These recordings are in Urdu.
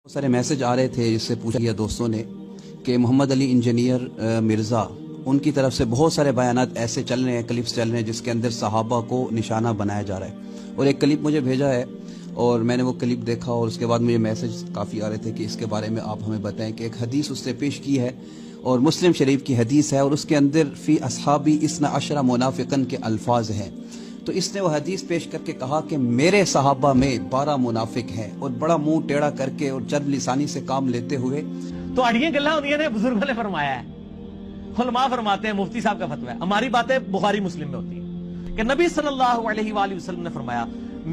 بہت سارے میسج آ رہے تھے جس سے پوچھا گیا دوستوں نے کہ محمد علی انجینئر مرزا ان کی طرف سے بہت سارے بیانات ایسے چل رہے ہیں، کلپس چل رہے ہیں جس کے اندر صحابہ کو نشانہ بنایا جا رہا ہے، اور ایک کلپ مجھے بھیجا ہے اور میں نے وہ کلپ دیکھا اور اس کے بعد مجھے میسج کافی آ رہے تھے کہ اس کے بارے میں آپ ہمیں بتائیں کہ ایک حدیث اس نے پیش کی ہے اور مسلم شریف کی حدیث ہے اور اس کے اندر فی اصحابی اثنا عشر منافقن کے الفاظ ہیں، تو اس نے وہ حدیث پیش کر کے کہا کہ میرے صحابہ میں 12 منافق ہیں، اور بڑا منہ ٹیڑھا کر کے اور چرب لسانی سے کام لیتے ہوئے تو اڑیاں گلہ ہوتی نے بزرگوں نے فرمایا ہے، علماء فرماتے ہیں، مفتی صاحب کا فتویٰ ہے، ہماری باتیں بخاری مسلم میں ہوتی ہیں کہ نبی صلی اللہ علیہ وآلہ وسلم نے فرمایا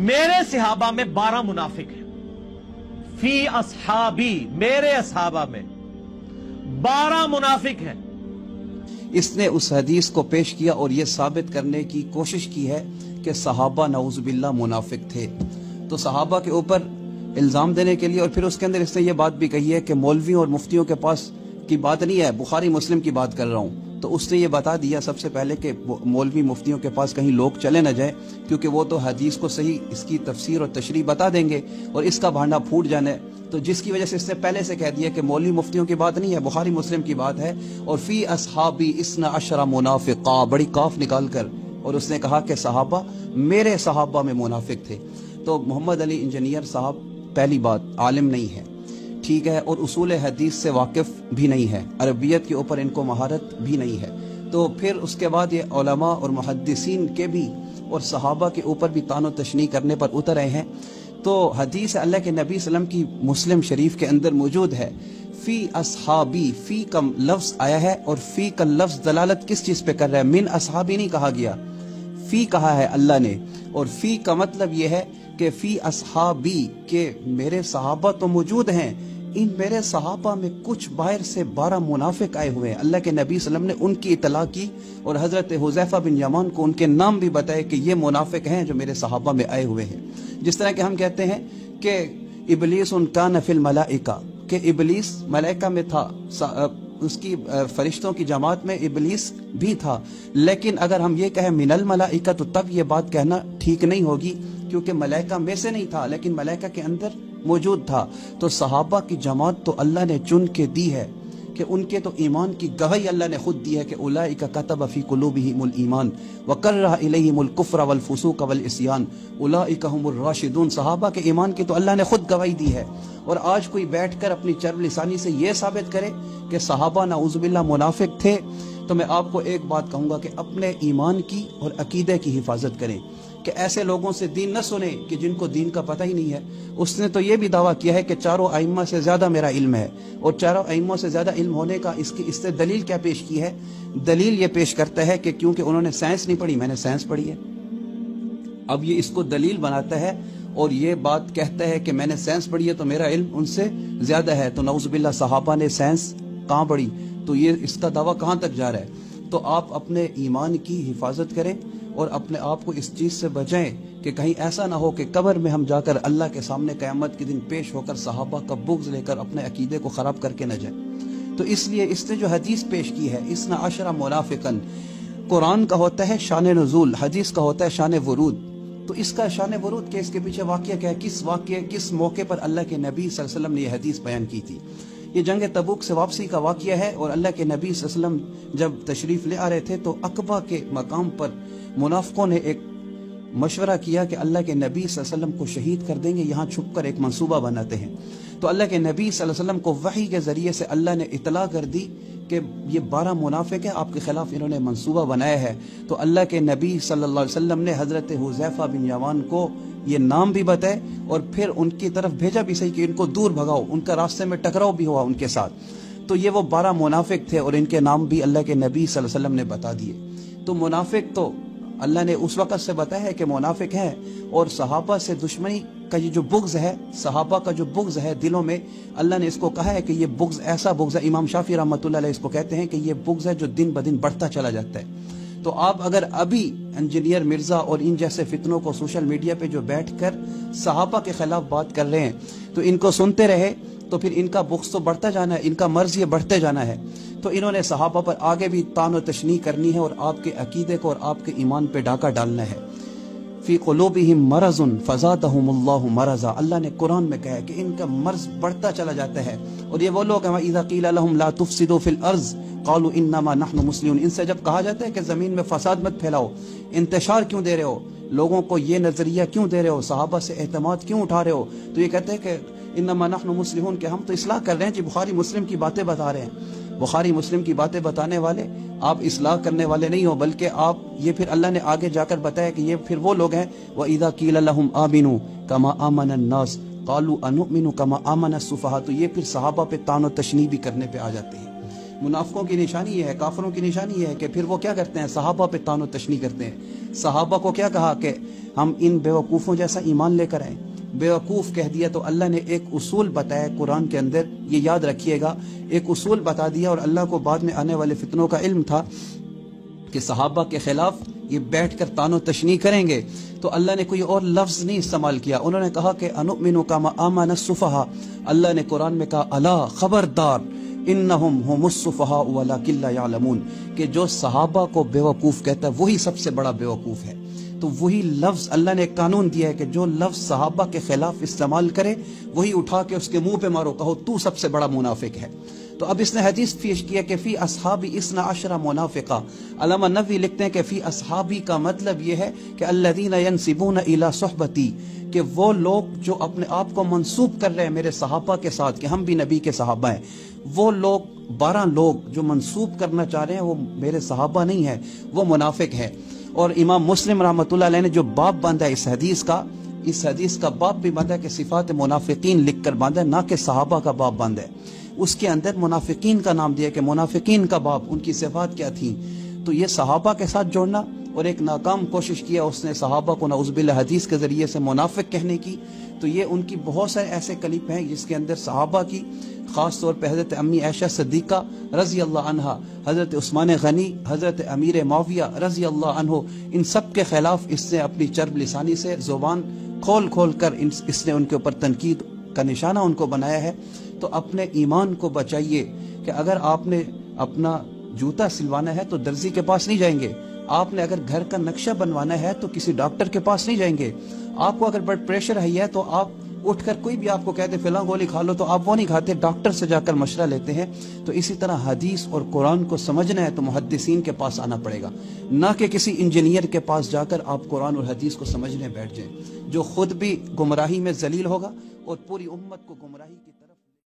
میرے صحابہ میں 12 منافق ہیں، فی اصحابی میرے اصحابہ میں 12 منافق ہیں۔ اس نے اس حدیث کو پیش کیا اور یہ ثابت کرنے کی کوشش کی ہے کہ صحابہ نعوذ باللہ منافق تھے، تو صحابہ کے اوپر الزام دینے کے لیے، اور پھر اس کے اندر اس نے یہ بات بھی کہی ہے کہ مولویوں اور مفتیوں کے پاس کی بات نہیں ہے، بخاری مسلم کی بات کر رہا ہوں، تو اس نے یہ بتا دیا سب سے پہلے کہ مولوی مفتیوں کے پاس کہیں لوگ چلے نہ جائیں، کیونکہ وہ تو حدیث کو صحیح اس کی تفسیر اور تشریح بتا دیں گے اور اس کا بھانڈا پھوٹ جانے، تو جس کی وجہ سے اس نے پہلے سے کہہ دیا کہ مولوی مفتیوں کی بات نہیں ہے، بخاری مسلم کی بات ہے، اور فی اصحابی اثنا عشر منافقا بڑی کاف نکال کر، اور اس نے کہا کہ صحابہ میرے صحابہ میں منافق تھے۔ تو محمد علی انجینئر صاحب پہلی بات عالم نہیں ہے، ٹھیک ہے، اور اصول حدیث سے واقف بھی نہیں ہے، عربیت کے اوپر ان کو مہارت بھی نہیں ہے، تو پھر اس کے بعد یہ علماء اور محدثین کے بھی اور صحابہ کے اوپر بھی طعن و تشنیع کرنے پر اتر رہے ہیں۔ تو حدیث اللہ کے نبی صلی اللہ علیہ وسلم کی مسلم شریف کے اندر موجود ہے، فی اصحابی، فی کا لفظ آیا ہے، اور فی کا لفظ دلالت کس چیز پہ کر رہا ہے؟ من اصحابی نہیں کہا گیا، فی کہا ہے اللہ نے، اور فی کا مطلب یہ ہے کہ فی اصحابی کہ میرے صحابہ تو موجود ہیں، ان میرے صحابہ میں کچھ باہر سے 12 منافق آئے ہوئے ہیں۔ اللہ کے نبی صلی اللہ علیہ وسلم نے ان کی اطلاع کی اور حضرت حذیفہ بن یمان کو ان کے نام بھی بتائے کہ یہ منافق ہیں جو میرے صحابہ میں آئے ہوئے ہیں۔ جس طرح کہ ہم کہتے ہیں کہ ابلیس کان فی الملائکہ، کہ ابلیس ملائکہ میں تھا، اس کی فرشتوں کی جماعت میں ابلیس بھی تھا، لیکن اگر ہم یہ کہیں من الملائکہ تو تب یہ بات کہنا ٹھیک نہیں ہوگی، کیونکہ ملائکہ میں سے نہیں تھا لیکن ملائکہ کے اندر موجود تھا۔ تو صحابہ کی جماعت تو اللہ نے چن کے دی ہے کہ ان کے تو ایمان کی گواہی اللہ نے خود دی ہے کہ اولئک کتب فی قلوبہم الایمان وکرہ الیہم الکفر والفسوق والعصیان اولئک هم الراشدون، صحابہ کے ایمان کی تو اللہ نے خود گواہی دی ہے، اور آج کوئی بیٹھ کر اپنی چرب لسانی سے یہ ثابت کرے کہ صحابہ نعوذ باللہ منافق تھے، تو میں آپ کو ایک بات کہوں گا کہ اپنے ایمان کی اور عقیدے کی حفاظت کریں، کہ ایسے لوگوں سے دین نہ سنیں کہ جن کو دین کا پتہ ہی نہیں ہے۔ اس نے تو یہ بھی دعویٰ کیا ہے کہ چاروں ائمہ سے زیادہ میرا علم ہے، اور چاروں ائمہ سے زیادہ علم ہونے کا اس سے دلیل کیا پیش کی ہے؟ دلیل یہ پیش کرتا ہے کہ کیونکہ انہوں نے سائنس نہیں پڑھی، میں نے سائنس پڑھی ہے۔ اب یہ اس کو دلیل بناتا ہے اور یہ بات کہتا ہے کہ میں نے سائنس پڑھی ہے تو میرا علم ان سے زیادہ ہے، تو نعوذ باللہ صحابہ نے سائنس کہاں پڑھی؟ تو یہ اس کا دعویٰ کہاں تک جا رہا ہے؟ تو آپ اپنے ایمان کی حفاظت کریں اور اپنے آپ کو اس چیز سے بچائیں کہ کہیں ایسا نہ ہو کہ قبر میں ہم جا کر اللہ کے سامنے قیامت کے دن پیش ہو کر صحابہ کا بغض لے کر اپنے عقیدے کو خراب کر کے نہ جائیں۔ تو اس لیے اس نے جو حدیث پیش کی ہے اثنا عشر منافقن، قرآن کا ہوتا ہے شان نزول، حدیث کا ہوتا ہے شان ورود، تو اس کا شان ورود کہ اس کے پیچھے واقعہ کیا ہے، کس موقع پر اللہ کے نبی صلی اللہ علیہ وسلم نے یہ حدیث بیان کی تھی؟ یہ جنگ تبوک سے واپسی کا واقعہ ہے، اور اللہ کے نبی صلی اللہ علیہ وسلم جب تشریف لے آ رہے تھے تو عقبہ کے مقام پر منافقوں نے ایک مشورہ کیا کہ اللہ کے نبی صلی اللہ علیہ وسلم کو شہید کر دیں گے، یہاں چھپ کر ایک منصوبہ بناتے ہیں۔ تو اللہ کے نبی صلی اللہ علیہ وسلم کو وحی کے ذریعے سے اللہ نے اطلاع کر دی کہ یہ 12 منافق ہیں، آپ کے خلاف انہوں نے منصوبہ بنایا ہے۔ تو اللہ کے نبی صلی اللہ علیہ وسلم نے حضرت حذیفہ بن یمان کو یہ نام بھی بتائے اور پھر ان کی طرف بھیجا بھی صحیح کہ ان کو دور بھگاؤ، ان کا راستے میں ٹکراؤ بھی ہوا ان کے ساتھ، تو یہ وہ 12 منافق تھے اور ان کے نام بھی اللہ کے نبی صلی اللہ علیہ وسلم نے بتا دیے۔ تو منافق تو اللہ نے اس وقت سے بتایا ہے کہ منافق ہیں، اور صحابہ سے دشمنی کا یہ جو بغض ہے، صحابہ کا جو بغض ہے دلوں میں، اللہ نے اس کو کہا ہے کہ یہ بغض ایسا بغض ہے، امام شافعی رحمۃ اللہ علیہ اس کو کہتے ہیں کہ یہ بغض ہے جو دن بدن بڑھتا چلا جاتا ہے۔ تو آپ اگر ابھی انجینئر مرزا اور ان جیسے فتنوں کو سوشل میڈیا پہ جو بیٹھ کر صحابہ کے خلاف بات کر رہے ہیں تو ان کو سنتے رہے تو پھر ان کا بغض تو بڑھتا جانا ہے، ان کا مرض یہ بڑھتے جانا ہے۔ تو انہوں نے صحابہ پر آگے بھی طعن و تشنیع کرنی ہے اور آپ کے عقیدے کو اور آپ کے ایمان پہ ڈاکہ ڈالنا ہے۔ فی قلوبہم مرض فزادہم اللہ مرضا، اللہ نے قرآن میں کہا ہے کہ ان کا مرض بڑھتا چلا جاتا ہے. اور یہ وہ لوگ ہیں اذا قیل لہم لا تفسدوا فی الارض قالوا انما نحن مسلمون، ان سے جب کہا جاتا ہے کہ زمین میں فساد مت پھیلاؤ، انتشار کیوں دے رہے ہو، لوگوں کو یہ نظریہ کیوں دے رہے ہو، صحابہ سے اعتماد کیوں اٹھا رہے ہو، تو یہ کہتے ہیں کہ انما نحن مسلمون، کہ ہم تو اصلاح کر رہے ہیں. جی بخاری مسلم کی باتیں بتا رہے ہیں. بخاری مسلم کی باتیں بتانے والے آپ اصلاح کرنے والے نہیں ہو، بلکہ آپ یہ پھر اللہ نے آگے جا کر بتایا کہ یہ پھر وہ لوگ ہیں وَإِذَا قِيلَ لَهُمْ آمِنُوا كَمَا آمَنَ النَّاسُ قَالُوا أَنُؤْمِنُ كَمَا آمَنَ السُّفَهَاءُ. تو یہ پھر صحابہ پہ طعن و تشنیع بھی کرنے پہ آ جاتے ہیں. منافقوں کی نشانی یہ ہے، کافروں کی نشانی یہ ہے کہ پھر وہ کیا کرتے ہیں، صحابہ پہ طعن و تشنیع کرتے ہیں. صحابہ کو کیا کہا کہ ہم ان بیوقوفوں جیسا ایمان لے کر آئیں، بیوقوف کہہ دیا. تو اللہ نے ایک اصول بتایا قرآن کے اندر، یہ یاد رکھیے گا، ایک اصول بتا دیا. اور اللہ کو بعد میں آنے والے فتنوں کا علم تھا کہ صحابہ کے خلاف یہ بیٹھ کر طعن و تشنیع کریں گے، تو اللہ نے کوئی اور لفظ نہیں استعمال کیا. انہوں نے کہا کہ انؤمن کما آمن السفہاء. اللہ نے قرآن میں کہا الا خبردار انہم هم السفہاء ولکن لا یعلمون، کہ جو صحابہ کو بیوقوف کہتا ہے وہی سب سے بڑا بیوقوف ہے. تو وہی لفظ اللہ نے ایک قانون دیا ہے کہ جو لفظ صحابہ کے خلاف استعمال کرے وہی اٹھا کے اس کے منہ پہ مارو، کہو تو سب سے بڑا منافق ہے. تو اب اس نے حدیث پیش کیا کہ فی اصحابی 12 منافقہ. علامہ نووی لکھتے ہیں کہ فی اصحابی کا مطلب یہ ہے کہ الذین ینسبون الی صحبتی، کہ وہ لوگ جو اپنے آپ کو منسوب کر رہے ہیں میرے صحابہ کے ساتھ کہ ہم بھی نبی کے صحابہ ہیں، وہ لوگ 12 لوگ جو منسوب کرنا چاہ رہے ہیں وہ میرے صحابہ نہیں ہیں، وہ منافق ہے. اور امام مسلم رحمۃ اللہ علیہ نے جو باب باندھا اس حدیث کا باب بھی باندھا کہ صفات منافقین لکھ کر باندھا، نہ کہ صحابہ کا باب باندھا ہے. اس کے اندر منافقین کا نام دیا کہ منافقین کا باب، ان کی صفات کیا تھیں. تو یہ صحابہ کے ساتھ جوڑنا، اور ایک ناکام کوشش کیا اس نے صحابہ کو نعوذ باللہ حدیث کے ذریعے سے منافق کہنے کی. تو یہ ان کی بہت سارے ایسے کلپ ہیں جس کے اندر صحابہ کی، خاص طور پہ حضرت امی عائشہ صدیقہ رضی اللہ عنہا، حضرت عثمان غنی، حضرت امیر معاویہ رضی اللہ عنہ، ان سب کے خلاف اس نے اپنی چرب لسانی سے زبان کھول کر اس نے ان کے اوپر تنقید کا نشانہ ان کو بنایا ہے. تو اپنے ایمان کو بچائیے کہ اگر آپ نے اپنا جوتا سلوانا ہے تو درزی کے پاس نہیں جائیں گے، آپ نے اگر گھر کا نقشہ بنوانا ہے تو کسی ڈاکٹر کے پاس نہیں جائیں گے، آپ کو اگر بلڈ پریشر ہے تو آپ اٹھ کر کوئی بھی آپ کو کہتے فلاں گولی کھا لو تو آپ وہ نہیں کھاتے، ڈاکٹر سے جا کر مشورہ لیتے ہیں. تو اسی طرح حدیث اور قرآن کو سمجھنا ہے تو محدثین کے پاس آنا پڑے گا، نہ کہ کسی انجینئر کے پاس جا کر آپ قرآن اور حدیث کو سمجھنے بیٹھ جائیں، جو خود بھی گمراہی میں ذلیل ہوگا اور پوری امت کو گمراہی کی